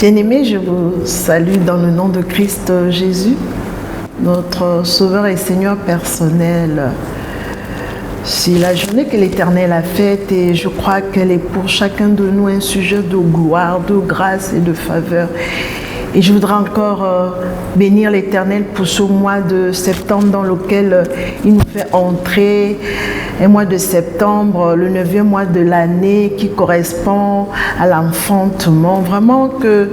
Bien-aimés, je vous salue dans le nom de Christ Jésus, notre Sauveur et Seigneur personnel. C'est la journée que l'Éternel a faite et je crois qu'elle est pour chacun de nous un sujet de gloire, de grâce et de faveur. Et je voudrais encore bénir l'Éternel pour ce mois de septembre dans lequel il nous fait entrer, un mois de septembre, le 9e mois de l'année qui correspond à l'enfantement. Vraiment que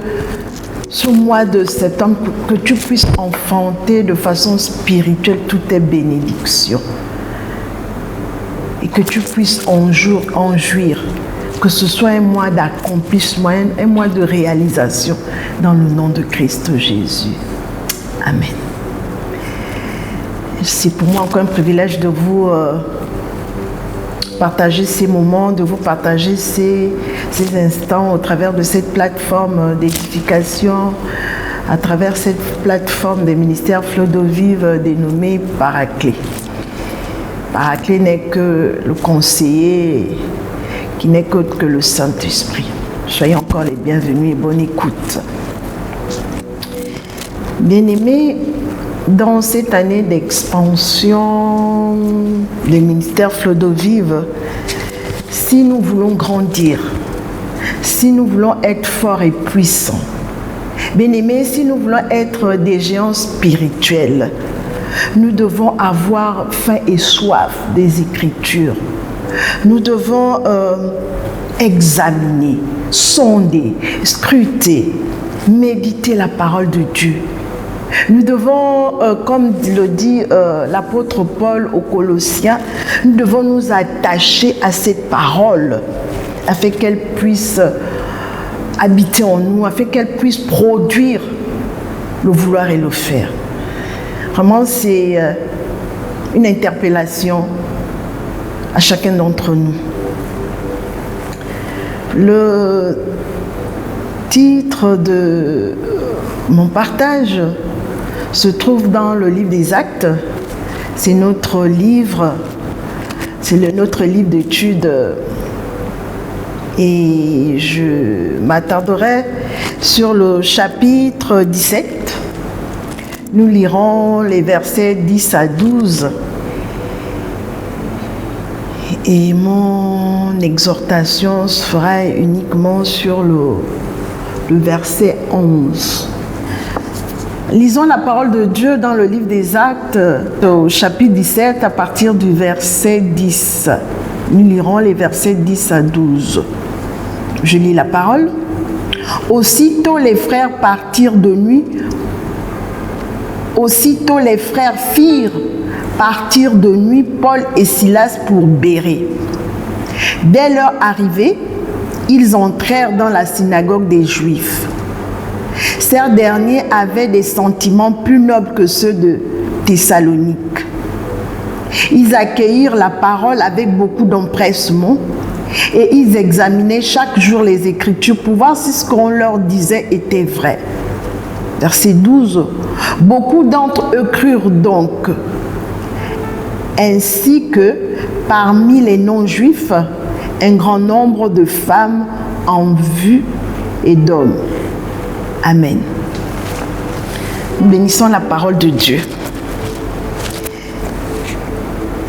ce mois de septembre, que tu puisses enfanter de façon spirituelle toutes tes bénédictions. Et que tu puisses en jouir. Que ce soit un mois d'accomplissement, un mois de réalisation dans le nom de Christ Jésus. Amen. C'est pour moi encore un privilège de vous partager ces moments, de vous partager ces instants au travers de cette plateforme d'édification, à travers cette plateforme des ministères Flot d'eau vive dénommée Paraclet. Paraclet n'est que le conseiller qui n'est qu'autre que le Saint-Esprit. Soyez encore les bienvenus et bonne écoute. Bien-aimés, dans cette année d'expansion des ministères Flot d'eau vive, si nous voulons grandir, si nous voulons être forts et puissants, bien-aimés, si nous voulons être des géants spirituels, nous devons avoir faim et soif des Écritures. Nous devons examiner, sonder, scruter, méditer la parole de Dieu. Nous devons, comme le dit l'apôtre Paul aux Colossiens, nous devons nous attacher à cette parole afin qu'elle puisse habiter en nous, afin qu'elle puisse produire le vouloir et le faire. Vraiment, c'est une interpellation à chacun d'entre nous. Le titre de mon partage se trouve dans le livre des Actes. C'est notre livre, notre livre d'études. Et je m'attarderai sur le chapitre 17. Nous lirons les versets 10 à 12. Et mon exhortation se fera uniquement sur le verset 11. Lisons la parole de Dieu dans le livre des Actes, au chapitre 17, à partir du verset 10. Nous lirons les versets 10 à 12. Je lis la parole. Aussitôt les frères partirent de nuit. Aussitôt les frères firent partir de nuit Paul et Silas pour Bérée. Dès leur arrivée, ils entrèrent dans la synagogue des Juifs. Ces derniers avaient des sentiments plus nobles que ceux de Thessalonique. Ils accueillirent la parole avec beaucoup d'empressement et ils examinaient chaque jour les Écritures pour voir si ce qu'on leur disait était vrai. Verset 12. Beaucoup d'entre eux crurent donc, ainsi que parmi les non-juifs, un grand nombre de femmes en vue et d'hommes. Amen. Nous bénissons la parole de Dieu.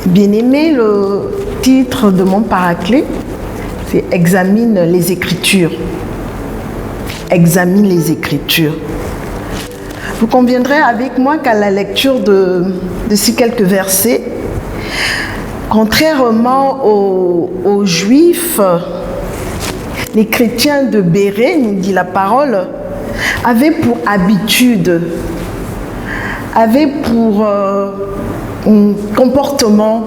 Bien-aimé, le titre de mon paraclet, c'est « Examine les Écritures ». Examine les Écritures. Vous conviendrez avec moi qu'à la lecture de ces quelques versets, contrairement aux Juifs, les chrétiens de Bérée, nous dit la parole, avaient pour habitude, avaient pour comportement,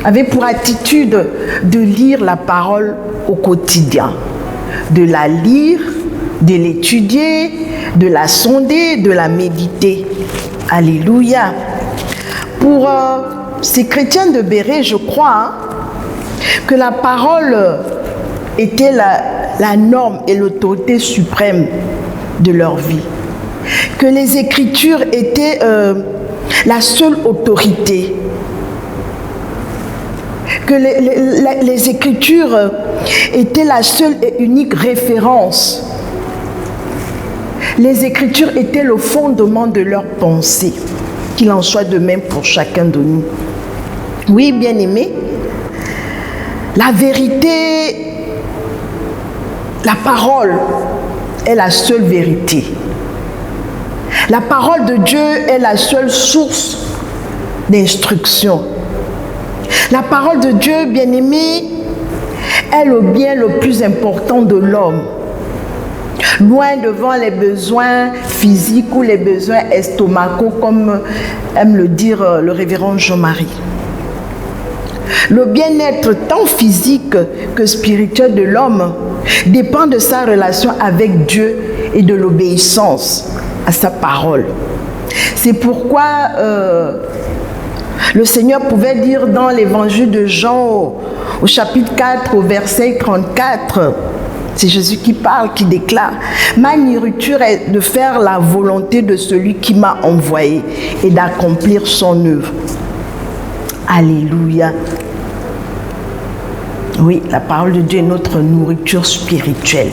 avaient pour attitude de lire la parole au quotidien, de la lire, de l'étudier, de la sonder, de la méditer. Alléluia. Pour ces chrétiens de Bérée, je crois que la parole était la norme et l'autorité suprême de leur vie. Que les Écritures étaient la seule autorité. Que les Écritures étaient la seule et unique référence Les Écritures étaient le fondement de leur pensée. Qu'il en soit de même pour chacun de nous. Oui, bien-aimés, la vérité, la parole est la seule vérité. La parole de Dieu est la seule source d'instruction. La parole de Dieu, bien-aimé, est le bien le plus important de l'homme. Loin devant les besoins physiques ou les besoins estomacaux, comme aime le dire le révérend Jean-Marie. Le bien-être tant physique que spirituel de l'homme dépend de sa relation avec Dieu et de l'obéissance à sa parole. C'est pourquoi le Seigneur pouvait dire dans l'évangile de Jean au chapitre 4, au verset 34, c'est Jésus qui parle, qui déclare « Ma nourriture est de faire la volonté de celui qui m'a envoyé et d'accomplir son œuvre. » Alléluia. Oui, la parole de Dieu est notre nourriture spirituelle.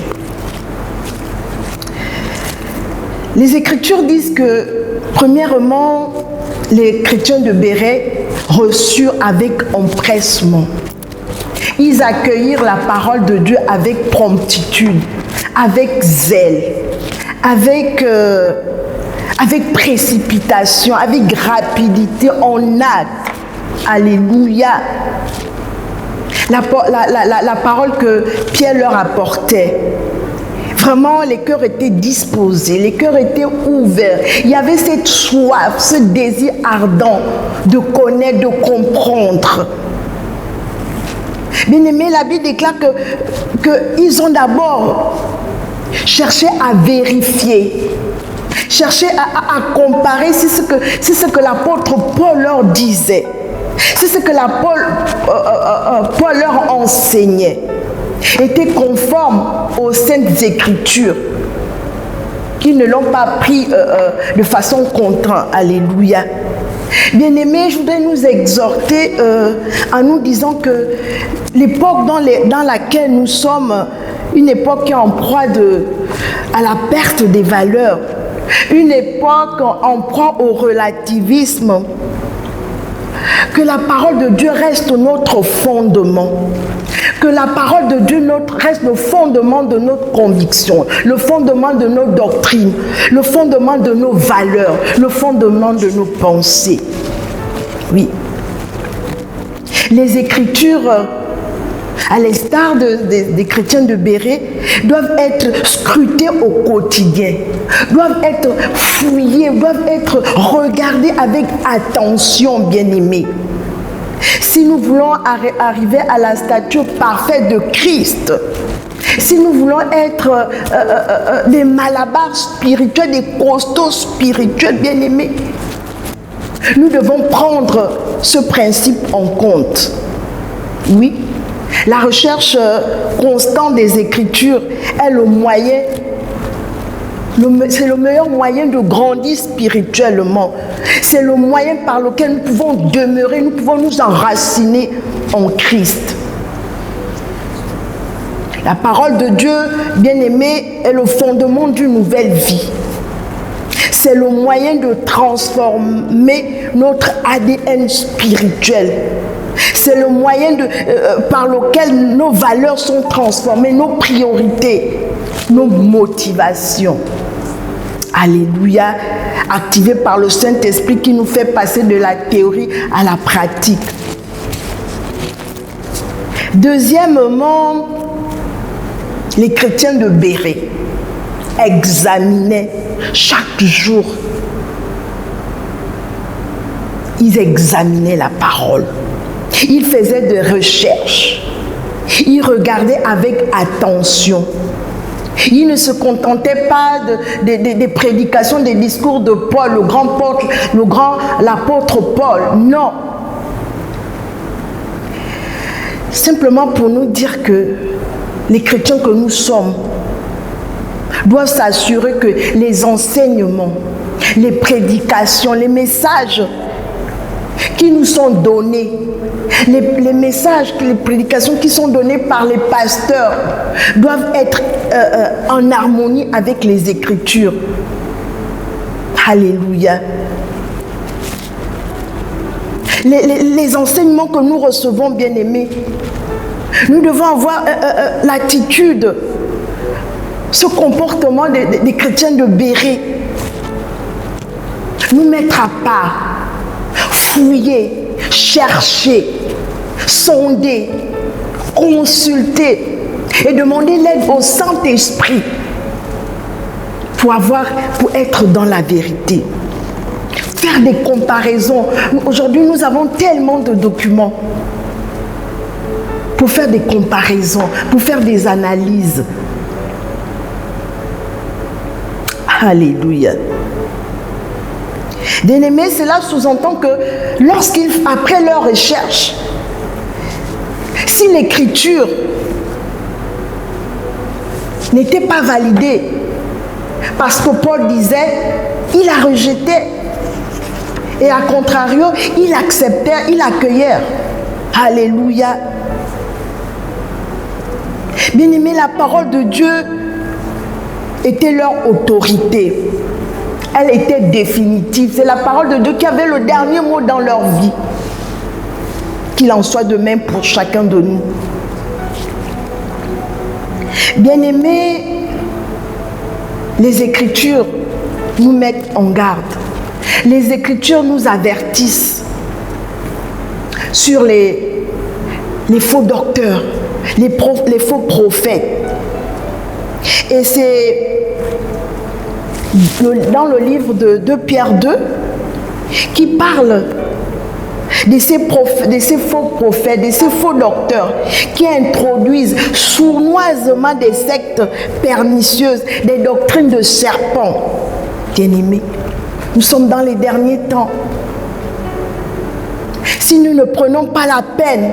Les Écritures disent que, premièrement, les chrétiens de Béret reçurent avec empressement. Ils accueillirent la parole de Dieu avec promptitude, avec zèle, avec précipitation, avec rapidité, en hâte. Alléluia. La parole que Pierre leur apportait, vraiment les cœurs étaient disposés, les cœurs étaient ouverts. Il y avait cette soif, ce désir ardent de connaître, de comprendre. Bien aimé, la Bible déclare qu'ils ont d'abord cherché à vérifier, cherché à comparer si c'est ce que l'apôtre Paul leur disait, si ce que Paul leur enseignait était conforme aux Saintes Écritures. Qu'ils ne l'ont pas pris de façon contrainte. Alléluia. Bien-aimés, je voudrais nous exhorter en nous disant que l'époque dans laquelle nous sommes, une époque qui est en proie à la perte des valeurs, une époque en proie au relativisme, que la parole de Dieu reste notre fondement. Que la parole de Dieu reste le fondement de notre conviction, le fondement de nos doctrines, le fondement de nos valeurs, le fondement de nos pensées. Oui. Les Écritures, à l'instar des chrétiens de Béret, doivent être scrutées au quotidien, doivent être fouillées, doivent être regardées avec attention, bien-aimés. Si nous voulons arriver à la stature parfaite de Christ, si nous voulons être des malabars spirituels, des costauds spirituels, bien-aimés, nous devons prendre ce principe en compte. Oui, la recherche constante des Écritures est le moyen, c'est le meilleur moyen de grandir spirituellement. C'est le moyen par lequel nous pouvons demeurer, nous pouvons nous enraciner en Christ. La parole de Dieu, bien-aimé, est le fondement d'une nouvelle vie. C'est le moyen de transformer notre ADN spirituel. C'est le moyen par lequel nos valeurs sont transformées, nos priorités, nos motivations. Alléluia, activé par le Saint-Esprit qui nous fait passer de la théorie à la pratique. Deuxièmement, les chrétiens de Béret examinaient chaque jour, ils examinaient la parole. Ils faisaient des recherches. Ils regardaient avec attention. Ils ne se contentaient pas des prédications, des discours de Paul, l'apôtre Paul. Non. Simplement pour nous dire que les chrétiens que nous sommes doivent s'assurer que les enseignements, les prédications, les messages qui nous sont donnés, les messages, les prédications qui sont données par les pasteurs doivent être en harmonie avec les Écritures. Alléluia. Les enseignements que nous recevons, bien-aimés, nous devons avoir l'attitude, ce comportement des chrétiens de Béret. Nous mettre à part, fouiller, chercher, sonder, consulter et demander l'aide au Saint-Esprit pour être dans la vérité. Faire des comparaisons. Aujourd'hui, nous avons tellement de documents pour faire des comparaisons, pour faire des analyses. Alléluia. Bien-aimés, cela sous-entend que après leur recherche, si l'écriture n'était pas validée, parce que Paul disait, il a rejeté, et à contrario, il acceptait, il accueillait. Alléluia. Bien-aimés, la parole de Dieu était leur autorité. Elle était définitive. C'est la parole de Dieu qui avait le dernier mot dans leur vie. Qu'il en soit de même pour chacun de nous. Bien-aimés, les Écritures nous mettent en garde. Les Écritures nous avertissent sur les faux docteurs, les faux prophètes. Et c'est dans le livre de Pierre 2 qui parle de ces faux prophètes, de ces faux docteurs qui introduisent sournoisement des sectes pernicieuses, des doctrines de serpents. Bien-aimés, nous sommes dans les derniers temps. Si nous ne prenons pas la peine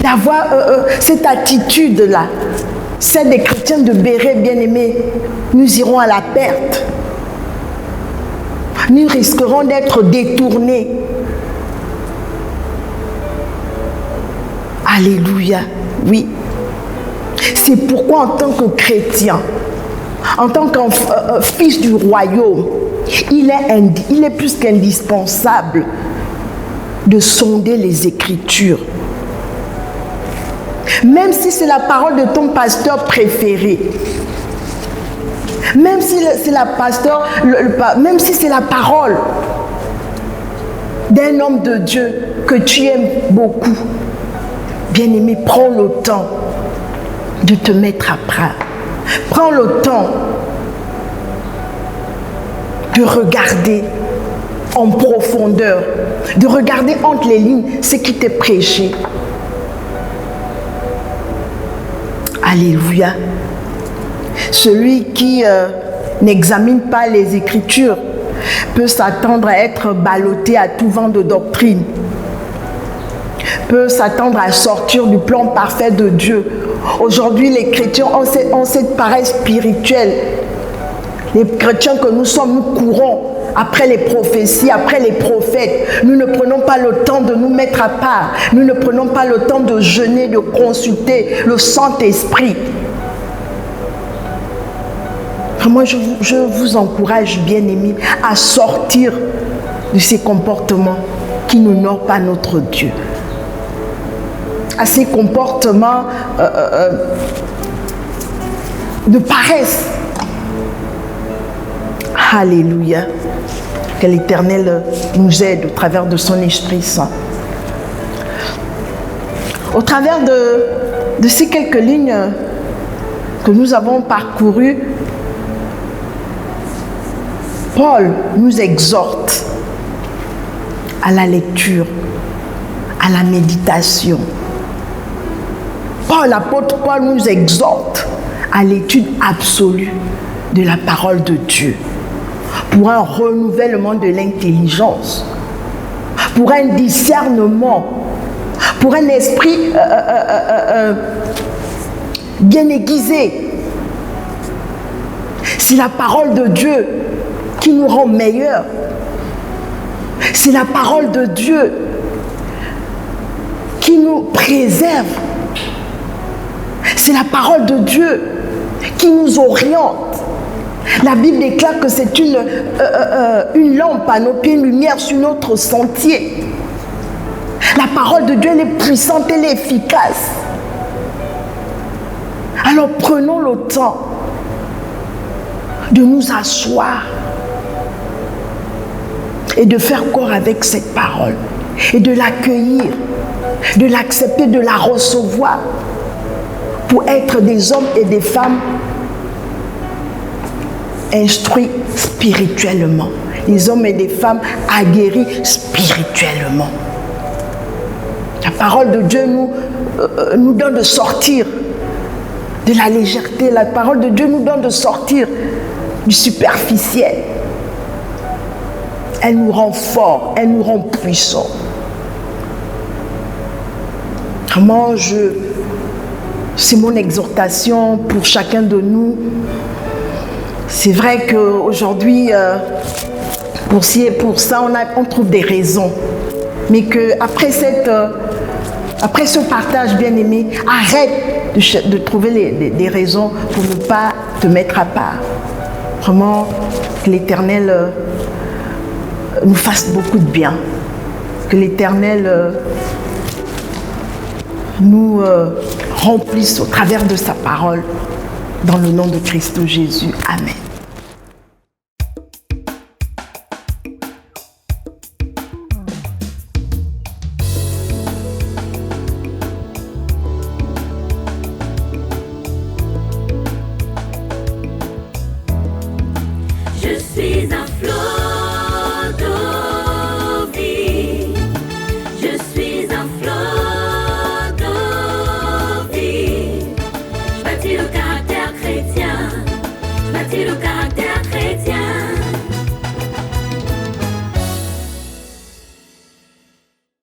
d'avoir cette attitude-là, celle des chrétiens de Béret, bien-aimés, nous irons à la perte. Nous risquerons d'être détournés. Alléluia, oui. C'est pourquoi en tant que chrétien, en tant qu'un fils du royaume, il est plus qu'indispensable de sonder les Écritures. Même si c'est la parole de ton pasteur préféré, même si c'est même si c'est la parole d'un homme de Dieu que tu aimes beaucoup, bien-aimé, prends le temps de te mettre à part. Prends le temps de regarder en profondeur, de regarder entre les lignes ce qui t'est prêché. Alléluia. Celui qui n'examine pas les Écritures peut s'attendre à être ballotté à tout vent de doctrine, peut s'attendre à sortir du plan parfait de Dieu. Aujourd'hui, les chrétiens ont cette paresse spirituelle. Les chrétiens que nous sommes, nous courons après les prophéties, après les prophètes. Nous ne prenons pas le temps de nous mettre à part. Nous ne prenons pas le temps de jeûner, de consulter le Saint-Esprit. Moi, je vous encourage, bien-aimés, à sortir de ces comportements qui n'honorent pas notre Dieu. À ces comportements de paresse. Alléluia. Que l'Éternel nous aide au travers de son Esprit Saint. Au travers de ces quelques lignes que nous avons parcourues, Paul nous exhorte à la lecture, à la méditation. L'apôtre Paul nous exhorte à l'étude absolue de la parole de Dieu, pour un renouvellement de l'intelligence, pour un discernement, pour un esprit bien aiguisé. C'est la parole de Dieu qui nous rend meilleurs. C'est la parole de Dieu qui nous préserve. C'est la parole de Dieu qui nous oriente. La Bible déclare que c'est une lampe à nos pieds, une lumière sur notre sentier. La parole de Dieu, elle est puissante, elle est efficace. Alors prenons le temps de nous asseoir et de faire corps avec cette parole et de l'accueillir, de l'accepter, de la recevoir pour être des hommes et des femmes instruits spirituellement, des hommes et des femmes aguerris spirituellement. La parole de Dieu nous donne de sortir de la légèreté. La parole de Dieu nous donne de sortir du superficiel. Elle nous rend forts, elle nous rend puissants. Vraiment, c'est mon exhortation pour chacun de nous. C'est vrai qu'aujourd'hui, pour ci et pour ça, on trouve des raisons. Mais qu'après ce partage bien-aimé, arrête de trouver des raisons pour ne pas te mettre à part. Vraiment, que l'Éternel nous fasse beaucoup de bien. Que l'Éternel nous remplisse au travers de sa parole. Dans le nom de Christ Jésus. Amen. Je suis un flot.